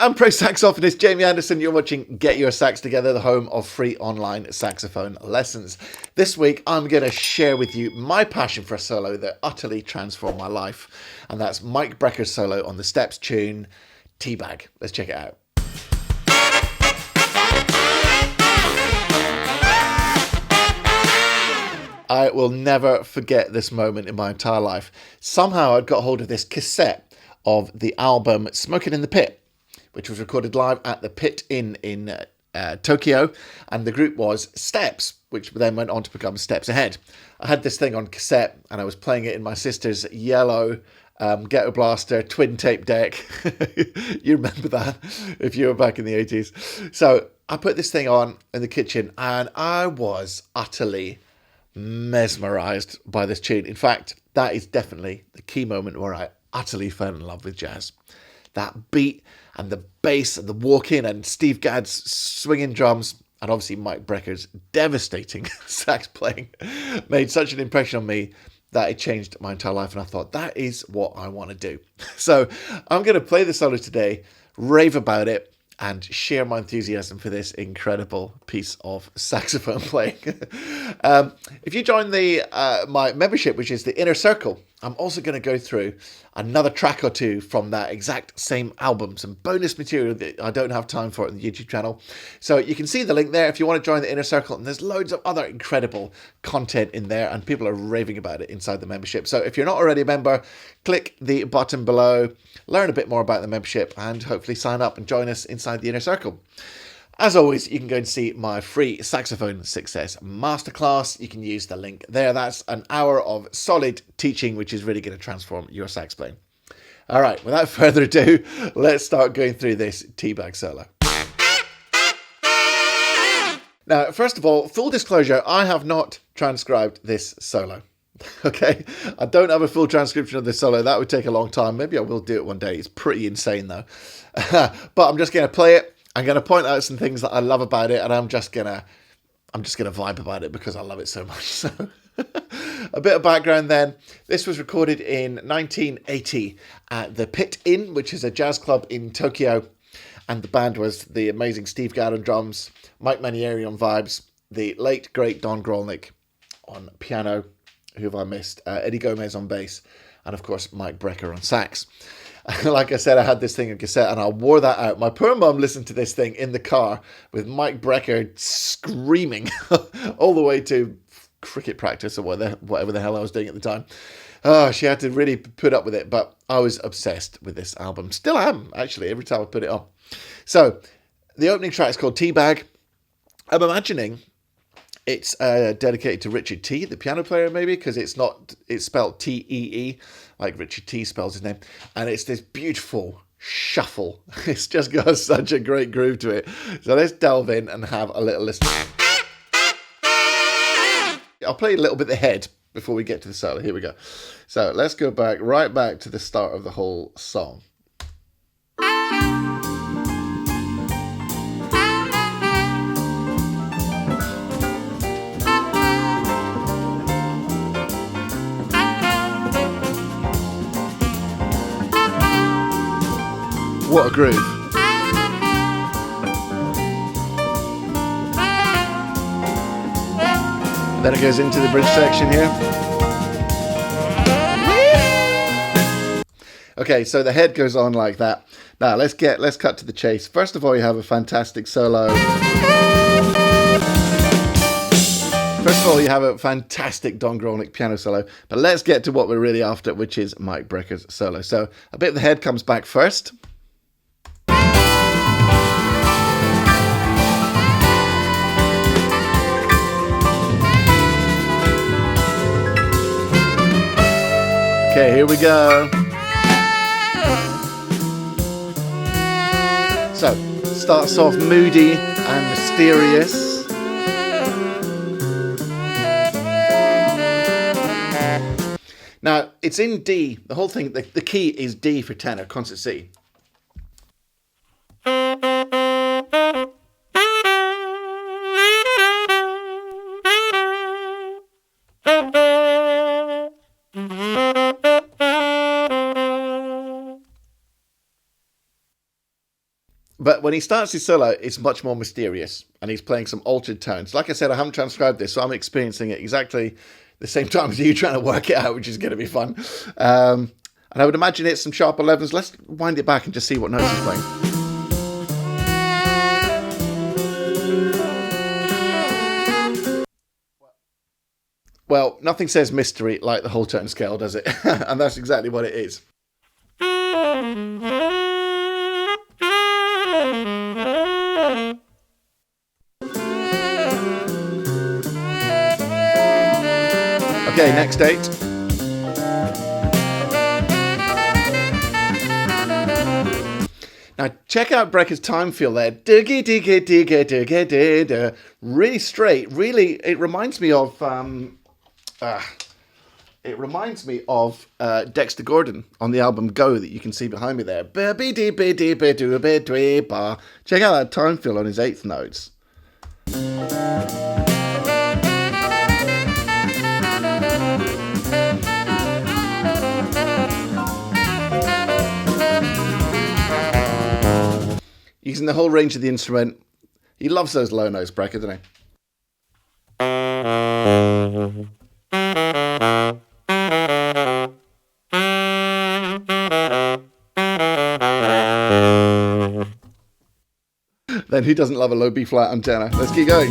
I'm pro saxophonist Jamie Anderson. You're watching Get Your Sax Together, the home of free online saxophone lessons. This week, I'm going to share with you my passion for a solo that utterly transformed my life. And that's Mike Brecker's solo on the Steps tune, Teabag. Let's check it out. I will never forget this moment in my entire life. Somehow I'd got hold of this cassette of the album Smokin in the Pit, which was recorded live at the Pit Inn in Tokyo, and the group was Steps, which then went on to become Steps Ahead. I had this thing on cassette, and I was playing it in my sister's yellow Ghetto Blaster twin tape deck. You remember that if you were back in the 80s. So I put this thing on in the kitchen, and I was utterly mesmerized by this tune. In fact, that is definitely the key moment where I utterly fell in love with jazz. That beat and the bass and the walk in and Steve Gadd's swinging drums and obviously Mike Brecker's devastating sax playing made such an impression on me that it changed my entire life, and I thought, that is what I want to do. So I'm going to play the solo today, rave about it, and share my enthusiasm for this incredible piece of saxophone playing. If you join my membership, which is the Inner Circle, I'm also going to go through another track or two from that exact same album, some bonus material that I don't have time for on the YouTube channel. So you can see the link there if you want to join the Inner Circle, and there's loads of other incredible content in there, and people are raving about it inside the membership. So if you're not already a member, click the button below, learn a bit more about the membership, and hopefully sign up and join us inside the Inner Circle. As always, you can go and see my free Saxophone Success Masterclass. You can use the link there. That's an hour of solid teaching, which is really going to transform your sax playing. All right, without further ado, let's start going through this Teabag solo. Now, first of all, full disclosure, I have not transcribed this solo. Okay, I don't have a full transcription of this solo. That would take a long time. Maybe I will do it one day. It's pretty insane though. But I'm just going to play it. I'm going to point out some things that I love about it, and I'm just going to vibe about it because I love it so much. So a bit of background then. This was recorded in 1980 at the Pit Inn, which is a jazz club in Tokyo. And the band was the amazing Steve Gadd on drums, Mike Manieri on vibes, the late, great Don Grolnick on piano, who have I missed, Eddie Gomez on bass, and of course Mike Brecker on sax. Like I said, I had this thing on cassette and I wore that out. My poor mum listened to this thing in the car with Mike Brecker screaming all the way to cricket practice or whatever the hell I was doing at the time. Oh, she had to really put up with it, but I was obsessed with this album. Still am, actually, every time I put it on. So the opening track is called Teabag. I'm imagining it's dedicated to Richard T, the piano player, maybe, because it's spelled T-E-E, like Richard T spells his name. And it's this beautiful shuffle. It's just got such a great groove to it. So let's delve in and have a little listen. I'll play a little bit of the head before we get to the solo. Here we go. So let's go right back to the start of the whole song. What a groove. Then it goes into the bridge section here. Okay, so the head goes on like that. Now let's cut to the chase. First of all, you have a fantastic solo. First of all, you have a fantastic Don Grolnick piano solo, but let's get to what we're really after, which is Mike Brecker's solo. So a bit of the head comes back first. Okay, here we go. So, starts off moody and mysterious. Now, it's in D. The whole thing, the key is D for tenor, concert C. But when he starts his solo, it's much more mysterious, and he's playing some altered tones. Like I said, I haven't transcribed this, so I'm experiencing it exactly the same time as you trying to work it out, which is going to be fun. And I would imagine it's some sharp 11s. Let's wind it back and just see what notes he's playing. Well, nothing says mystery like the whole tone scale, does it? And that's exactly what it is. Okay, next date. Now check out Brecker's time feel there. Really straight. Really, it reminds me of Dexter Gordon on the album Go that you can see behind me there. Check out that time feel on his eighth notes. Using the whole range of the instrument. He loves those low notes, Brecker, doesn't he? Then who doesn't love a low B flat on tenor? Let's keep going.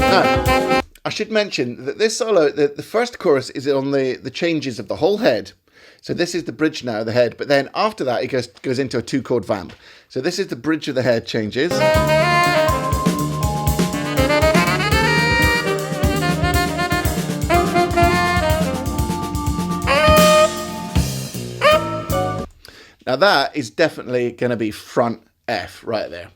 Now, I should mention that this solo, the first chorus is on the changes of the whole head. So this is the bridge now, the head, but then after that it goes into a 2-chord vamp. So this is the bridge of the head changes. Now that is definitely going to be front F right there.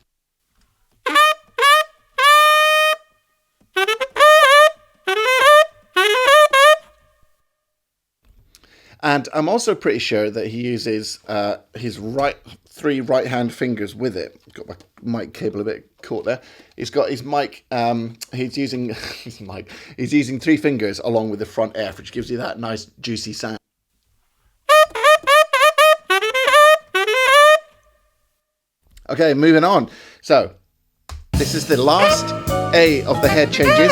And I'm also pretty sure that he uses his three right-hand fingers with it. Got my mic cable a bit caught there. He's got his mic. He's using his mic. He's using 3 fingers along with the front F, which gives you that nice juicy sound. Okay, moving on. So this is the last A of the head changes.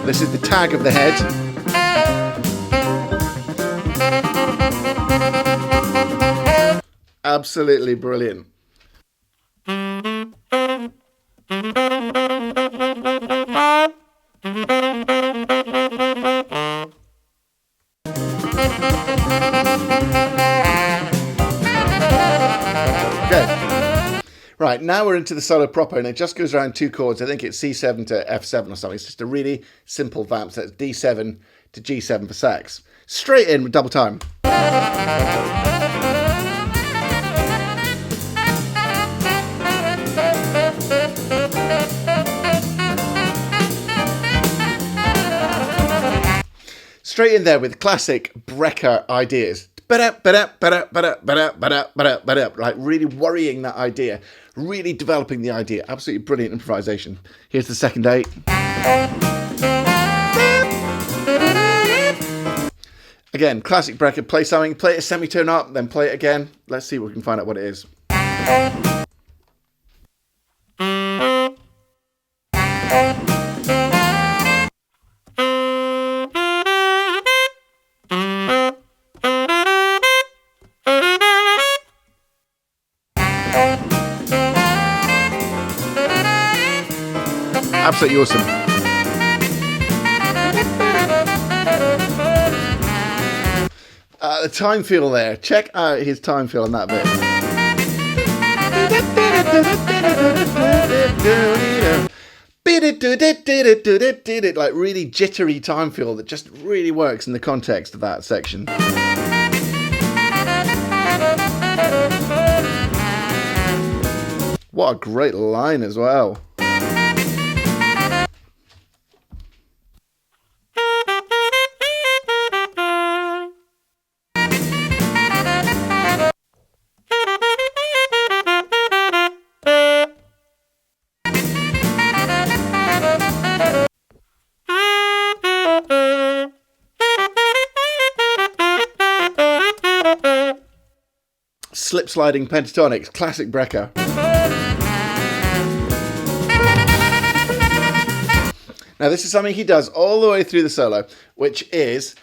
This is the tag of the head. Absolutely brilliant. Right, now we're into the solo proper, and it just goes around 2 chords. I think it's C7 to F7 or something. It's just a really simple vamp. So it's D7 to G7 for sax. Straight in with double time. Straight in there with classic Brecker ideas. Like really worrying that idea, really developing the idea. Absolutely brilliant improvisation. Here's the second 8. Again, classic Brecker. Play something, play a semitone up, then play it again. Let's see if we can find out what it is. Absolutely awesome. The time feel there. Check out his time feel on that bit. Like really jittery time feel that just really works in the context of that section. What a great line as well. slip sliding pentatonics, classic Brecker. Now this is something he does all the way through the solo, which is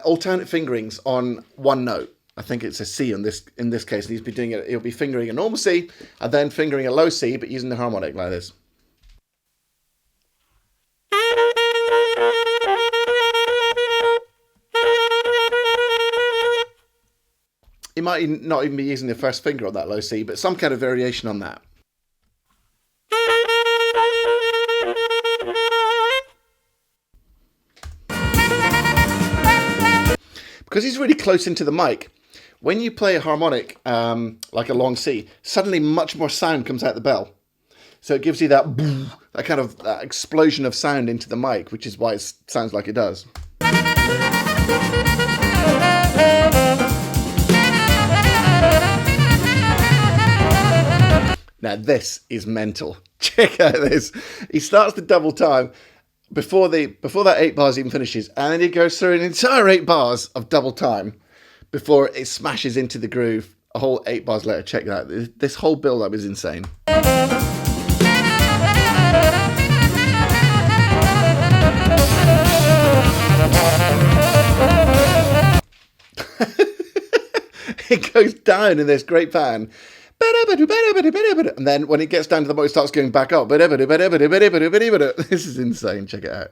alternate fingerings on one note. I think it's a C in this case, and he'll be fingering a normal C and then fingering a low C, but using the harmonic like this. He might not even be using the first finger on that low C, but some kind of variation on that. Because he's really close into the mic, when you play a harmonic, like a long C, suddenly much more sound comes out the bell. So it gives you that boom, that kind of explosion of sound into the mic, which is why it sounds like it does. Now this is mental. Check out this. He starts the double time before that 8 bars even finishes, and then he goes through an entire 8 bars of double time before it smashes into the groove a whole 8 bars later. Check that out. This whole build up is insane. It goes down in this great pattern. And then when it gets down to the bottom, it starts going back up. This is insane. Check it out.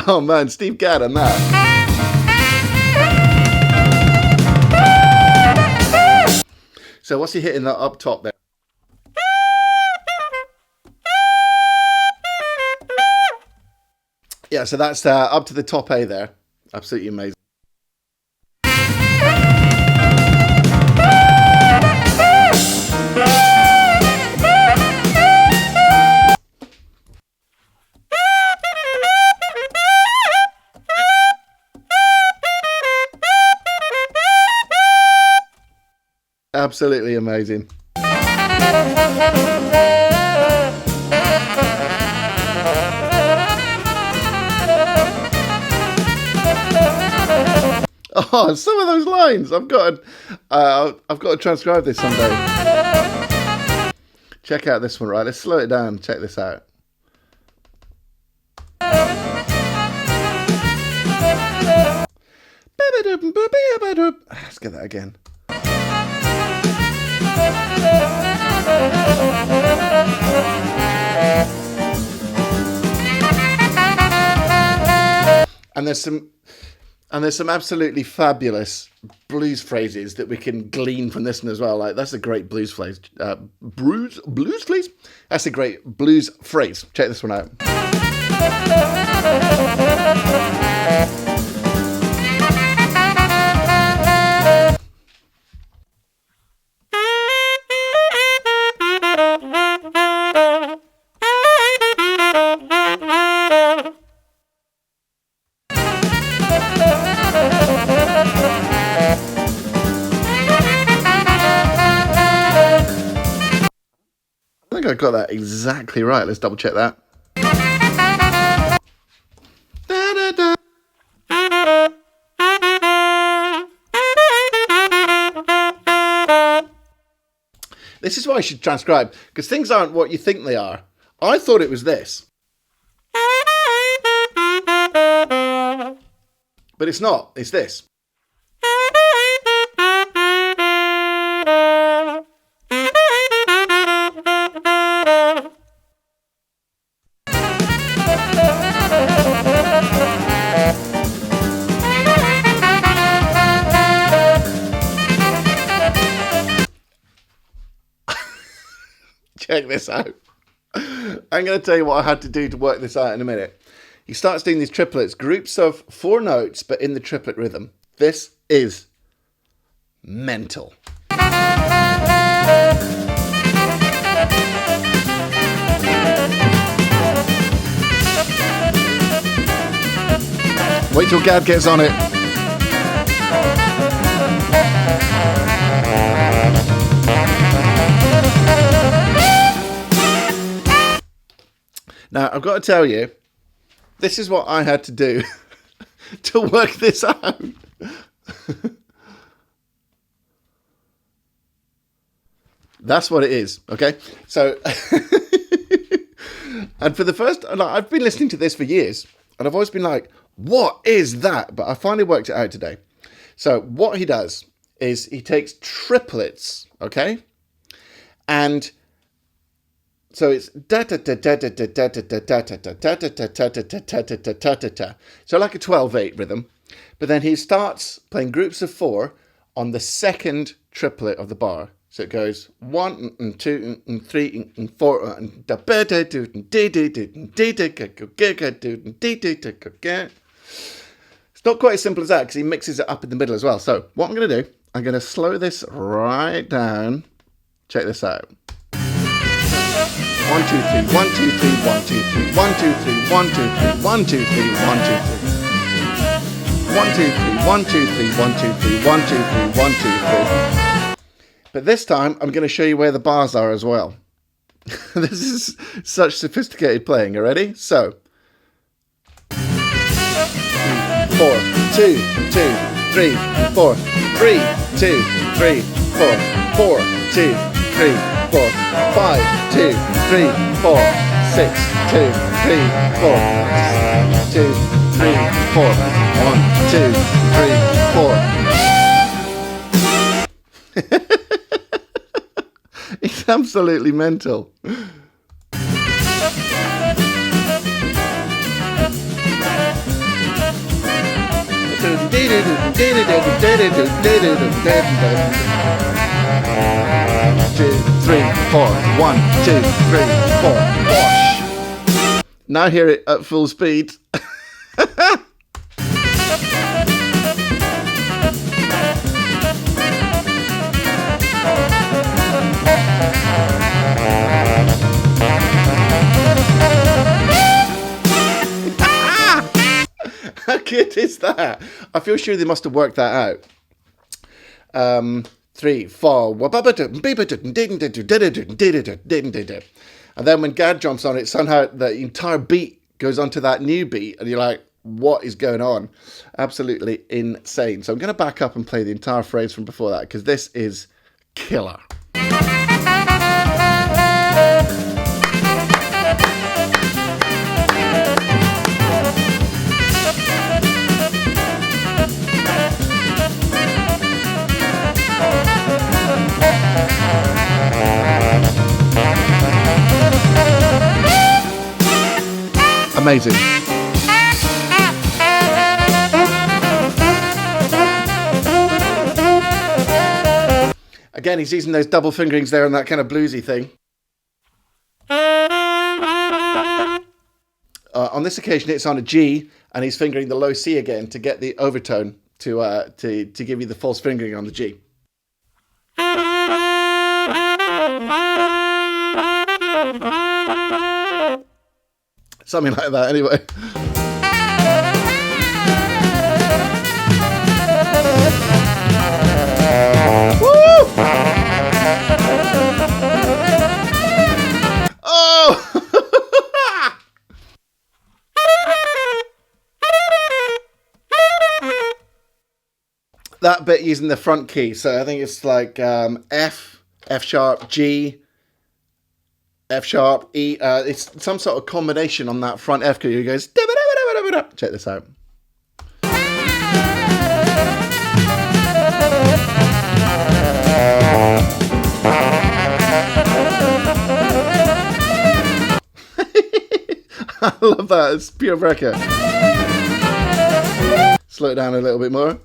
Oh man, Steve Gadd on that. So what's he hitting that up top there? Yeah, so that's up to the top A there. Absolutely amazing. Absolutely amazing. Oh, some of those lines I've got to transcribe this someday. Check out this one, right? Let's slow it down. Check this out. Let's get that again. And there's some absolutely fabulous blues phrases that we can glean from this one as well. Like that's a great blues phrase. Blues phrase? That's a great blues phrase. Check this one out. I think I got that exactly right. Let's double check that. This is why I should transcribe, because things aren't what you think they are. I thought it was this. But it's not. It's this. Check this out. I'm going to tell you what I had to do to work this out in a minute. He starts doing these triplets, groups of 4 notes, but in the triplet rhythm. This is mental. Wait till Gad gets on it. Now, I've got to tell you, this is what I had to do to work this out. That's what it is, okay? So, and for the first, I've been listening to this for years, and I've always been like, what is that? But I finally worked it out today. So what he does is he takes triplets, okay? And so it's so like a 12/8 rhythm, but then he starts playing groups of 4 on the second triplet of the bar. So it goes 1 and 2 and 3 and 4 and it's not quite as simple as that because he mixes it up in the middle as well. So what I'm going to do, I'm going to slow this right down. Check this out. 1 2 3 1 2 3 1 2 3 1 2 3 1 2 3 1 2 3 1 2 3 1 2 3 1 2 3 1 2 3 1 2 3 1 2 3. But this time I'm going to show you where the bars are as well. This is such sophisticated playing. You ready? So 4 2 2 3 4 3 2 3 4 4 2 3 4 5 2 3 4 6 2 3 4 2 3 4 1 2 3 4. It's absolutely mental. Two, 3 4 1 2 3 4. Now hear it at full speed. How good is that? I feel sure they must have worked that out. 3 4 and then when Gad jumps on it, somehow the entire beat goes onto that new beat, and you're like, what is going on? Absolutely insane. So I'm going to back up and play the entire phrase from before that, because this is killer. Amazing. Again, he's using those double fingerings there and that kind of bluesy thing. On this occasion, it's on a G, and he's fingering the low C again to get the overtone to give you the false fingering on the G. Something like that, anyway. Woo! Oh! That bit using the front key, so I think it's like F, F sharp, G, F sharp, E. It's some sort of combination on that front F key. He goes. Check this out. I love that. It's pure Brecker. Slow it down a little bit more.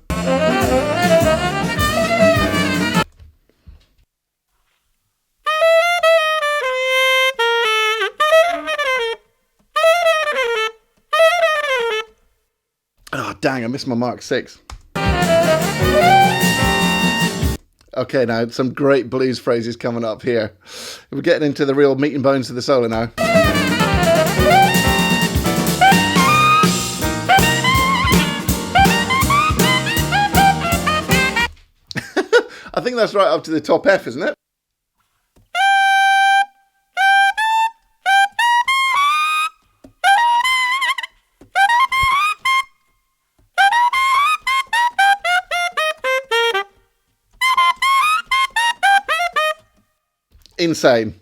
Oh, dang, I missed my mark 6. Okay, now some great blues phrases coming up here. We're getting into the real meat and bones of the solo now. I think that's right up to the top F, isn't it? Insane.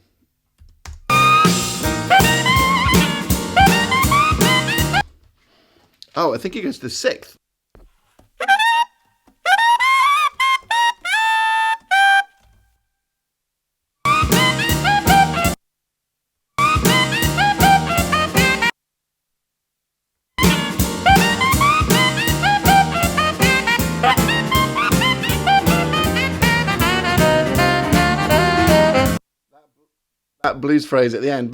Oh, I think he goes to the 6th. That blues phrase at the end.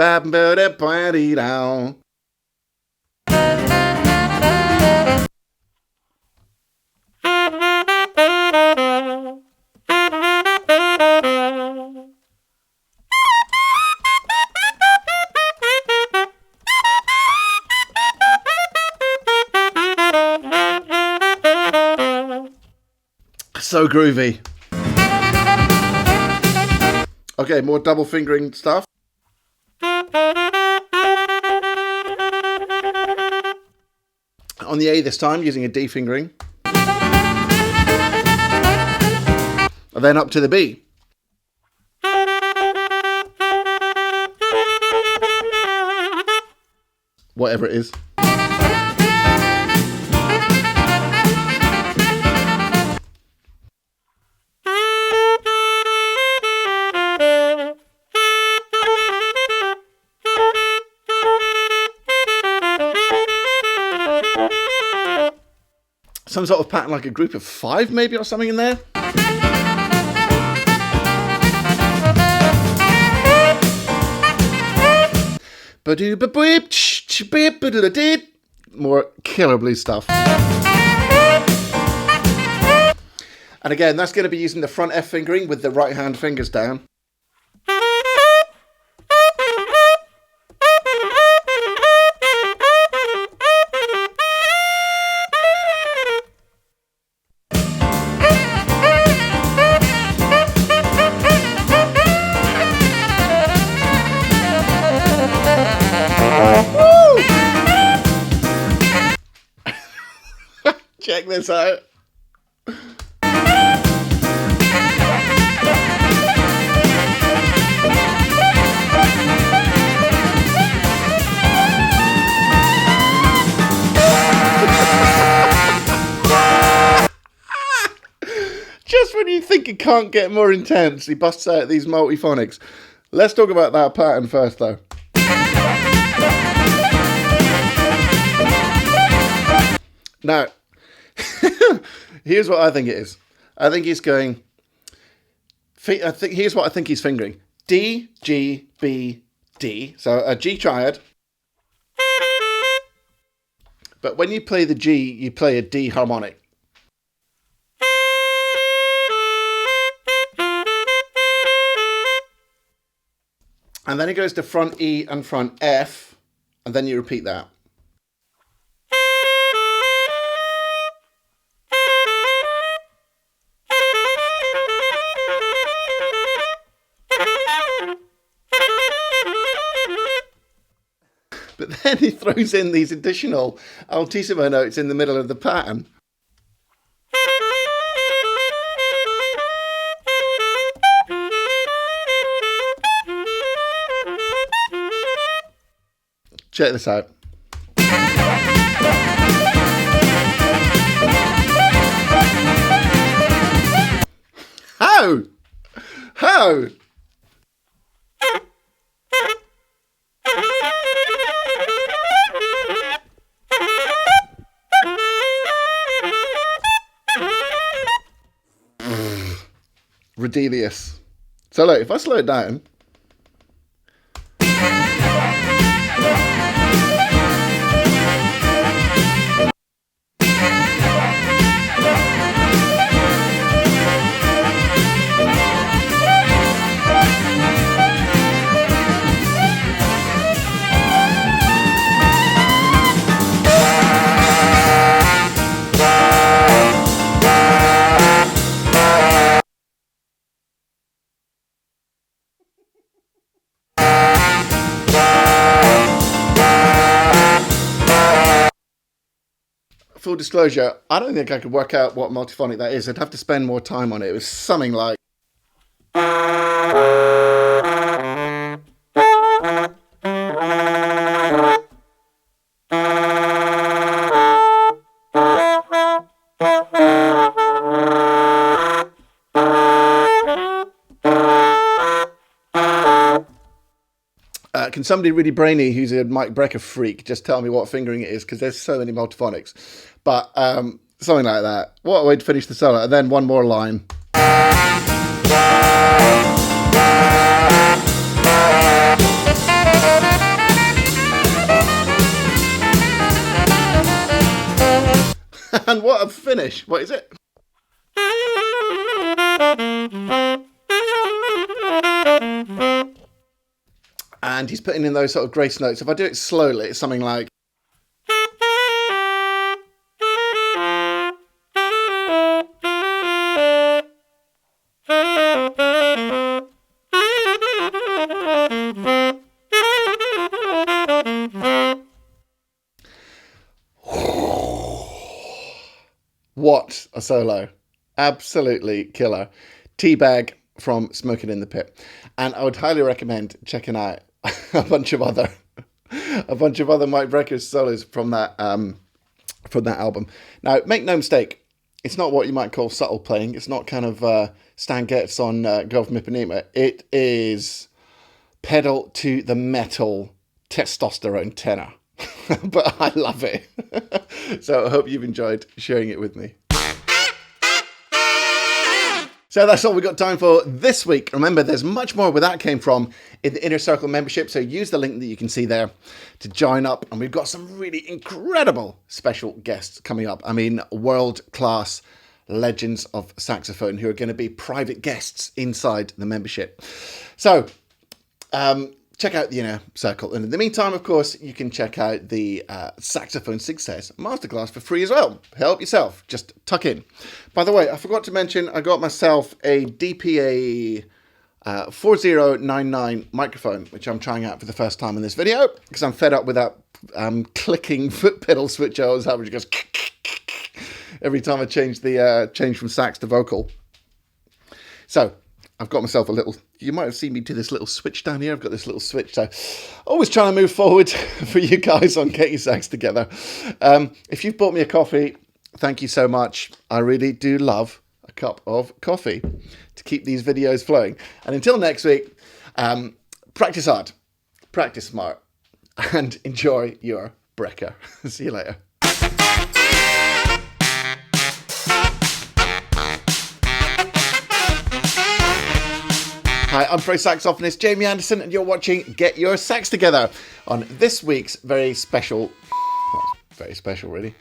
So groovy. Okay, more double fingering stuff. On the A this time, using a D fingering. And then up to the B. Whatever it is. Some sort of pattern like a group of 5 maybe or something in there. More killer blues stuff. And again, that's going to be using the front F fingering with the right hand fingers down. Check this out. Just when you think it can't get more intense, he busts out these multiphonics. Let's talk about that pattern first, though. Now, here's what I think it is. I think he's going. Here's what I think he's fingering: D, G, B, D. So a G triad. But when you play the G, you play a D harmonic. And then it goes to front E and front F, and then you repeat that. But then he throws in these additional altissimo notes in the middle of the pattern. Check this out. How? How? Ridiculous. So look, if I slow it down. full disclosure, I don't think I could work out what multiphonic that is. I'd have to spend more time on it. It was something like... Can somebody really brainy who's a Mike Brecker freak just tell me what fingering it is? Because there's so many multiphonics. But something like that. What a way to finish the solo. And then one more line. And what a finish. What is it? And he's putting in those sort of grace notes. If I do it slowly, it's something like... What a solo. Absolutely killer. Teabag from Smokin in the Pit. And I would highly recommend checking out a bunch of other Mike Brecker solos from that album. Now, make no mistake, it's not what you might call subtle playing. It's not kind of Stan Getz on Girl from Ipanema. It is pedal to the metal testosterone tenor. But I love it. So I hope you've enjoyed sharing it with me. So that's all we've got time for this week. Remember, there's much more where that came from in the Inner Circle membership. So use the link that you can see there to join up. And we've got some really incredible special guests coming up. I mean, world-class legends of saxophone who are going to be private guests inside the membership. So check out the Inner Circle. And in the meantime, of course, you can check out the Saxophone Success Masterclass for free as well. Help yourself. Just tuck in. By the way, I forgot to mention, I got myself a DPA 4099 microphone, which I'm trying out for the first time in this video, because I'm fed up with that clicking foot pedal switch I always have, which goes every time I change from sax to vocal. So I've got myself a little, you might have seen me do this little switch down here. I've got this little switch. So always trying to move forward for you guys on Get Your Sax Together. If you've bought me a coffee, thank you so much. I really do love a cup of coffee to keep these videos flowing. And until next week, practice hard, practice smart, and enjoy your Brecker. See you later. Hi, I'm pro saxophonist Jamie Anderson, and you're watching Get Your Sax Together on this week's very special, really.